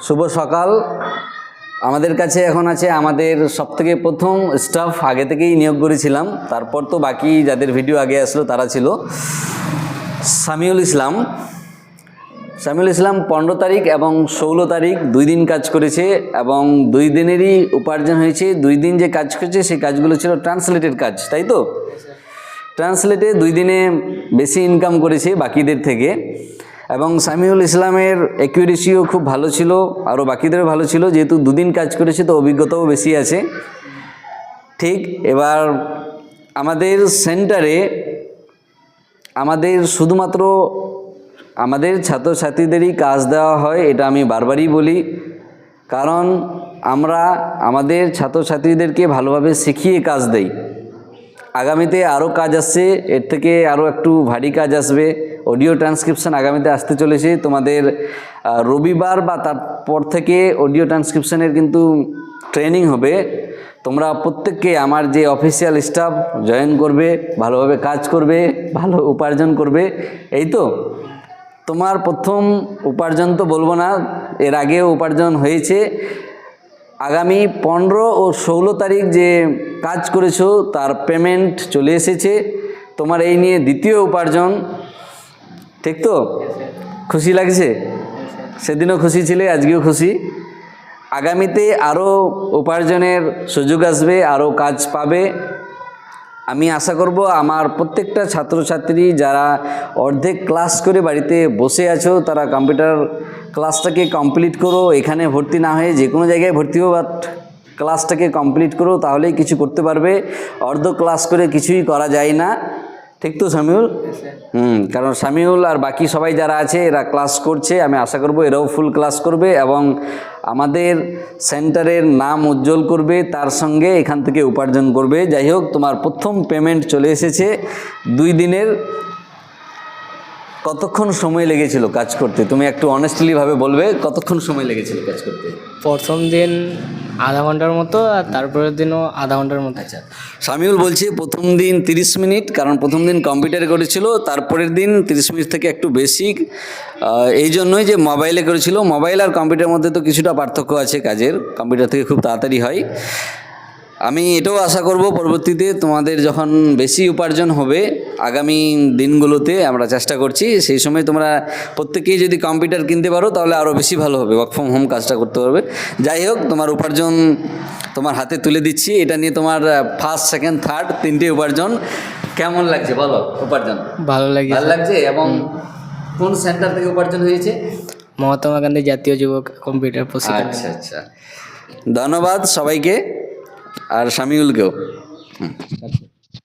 শুভ সকাল। আমাদের কাছে এখন আছে আমাদের সবথেকে প্রথম স্টাফ, আগে থেকেই নিয়োগ করেছিলাম, তারপর তো বাকি যাদের ভিডিও আগে আসলো তারা ছিল। সামিউল ইসলাম 15 তারিখ এবং 16 তারিখ 2 দিন কাজ করেছে এবং 2 দিনেরই উপার্জন হয়েছে। 2 দিন যে কাজ করেছে সেই কাজগুলো ছিল ট্রান্সলেটের কাজ, তাই তো? ট্রান্সলেটে 2 দিনে বেশি ইনকাম করেছে বাকিদের থেকে। এবং সামিউল ইসলামের অ্যাকুরেসিও খুব ভালো ছিল, আরও বাকিদেরও ভালো ছিল, যেহেতু 2 দিন কাজ করেছে তো অভিজ্ঞতাও বেশি আছে। ঠিক, এবার আমাদের সেন্টারে আমাদের শুধুমাত্র আমাদের ছাত্রছাত্রীদেরই কাজ দেওয়া হয়, এটা আমি বারবারই বলি, কারণ আমরা আমাদের ছাত্রছাত্রীদেরকে ভালোভাবে শিখিয়ে কাজ দেই। আগামীতে আরও কাজ আসছে, এর থেকে আরও একটু ভারী কাজ আসবে। অডিও ট্রান্সক্রিপশন আগামীতে আসতে চলেছে তোমাদের রবিবার বা তারপর থেকে অডিও ট্রান্সক্রিপশনের কিন্তু ট্রেনিং হবে। তোমরা প্রত্যেককে আমার যে অফিসিয়াল স্টাফ জয়েন করবে, ভালোভাবে কাজ করবে, ভালো উপার্জন করবে। এই তো তোমার প্রথম উপার্জন তো বলবো না, এর আগেও উপার্জন হয়েছে। আগামী 15 ও 16 তারিখ যে কাজ করেছো তার পেমেন্ট চলে এসেছে। তোমার এই নিয়ে দ্বিতীয় উপার্জন, ঠিক তো? খুশি লাগছে? সেদিনও খুশি ছিলে, আজকেও খুশি। আগামীতে আরও উপার্জনের সুযোগ আসবে, আরও কাজ পাবে। আমি আশা করব আমার প্রত্যেকটা ছাত্রছাত্রী যারা অর্ধেক ক্লাস করে বাড়িতে বসে আছো তারা কম্পিউটার ক্লাসটাকে কমপ্লিট করো। এখানে ভর্তি না হয়ে যে কোনো জায়গায় ভর্তি হো, বাট ক্লাসটাকে কমপ্লিট করো, তাহলেই কিছু করতে পারবে। অর্ধ ক্লাস করে কিছুই করা যায় না, ঠিক তো সামিউল? কারণ সামিউল আর বাকি সবাই যারা আছে এরা ক্লাস করছে, আমি আশা করব এরাও ফুল ক্লাস করবে এবং আমাদের সেন্টারের নাম উজ্জ্বল করবে, তার সঙ্গে এখান থেকে উপার্জন করবে। যাই হোক, তোমার প্রথম পেমেন্ট চলে এসেছে 2 দিনের। কতক্ষণ সময় লেগেছিল কাজ করতে? তুমি একটু অনেস্টলিভাবে বলবে, কতক্ষণ সময় লেগেছিল কাজ করতে? প্রথম দিন আধা ঘন্টার মতো, আর তারপরের দিনও আধা ঘন্টার মতো। আচ্ছা, সামিউল বলছে প্রথম দিন 30 মিনিট, কারণ প্রথম দিন কম্পিউটারে করেছিল, তারপরের দিন 30 মিনিট থেকে একটু বেশি। এই জন্যই যে মোবাইলে করেছিল। মোবাইল আর কম্পিউটারের মধ্যে তো কিছুটা পার্থক্য আছে কাজের, কম্পিউটার থেকে খুব তাড়াতাড়ি হয়। আমি এটাও আশা করব পরবর্তীতে তোমাদের যখন বেশি উপার্জন হবে আগামী দিনগুলোতে, আমরা চেষ্টা করছি সেই সময় তোমরা প্রত্যেকেই যদি কম্পিউটার কিনতে পারো তাহলে আরও বেশি ভালো হবে, ওয়ার্ক ফ্রম হোম কাজটা করতে পারবে। যাই হোক, তোমার উপার্জন তোমার হাতে তুলে দিচ্ছি। এটা নিয়ে তোমার ফার্স্ট, সেকেন্ড, থার্ড 3টে উপার্জন। কেমন লাগছে বলো উপার্জন? ভালো লাগছে। এবং কোন সেন্টার থেকে উপার্জন হয়েছে? মহাত্মা গান্ধী জাতীয় যুবক কম্পিউটার প্রশিক্ষণ। আচ্ছা, ধন্যবাদ সবাইকে, আর সামিউলকেও।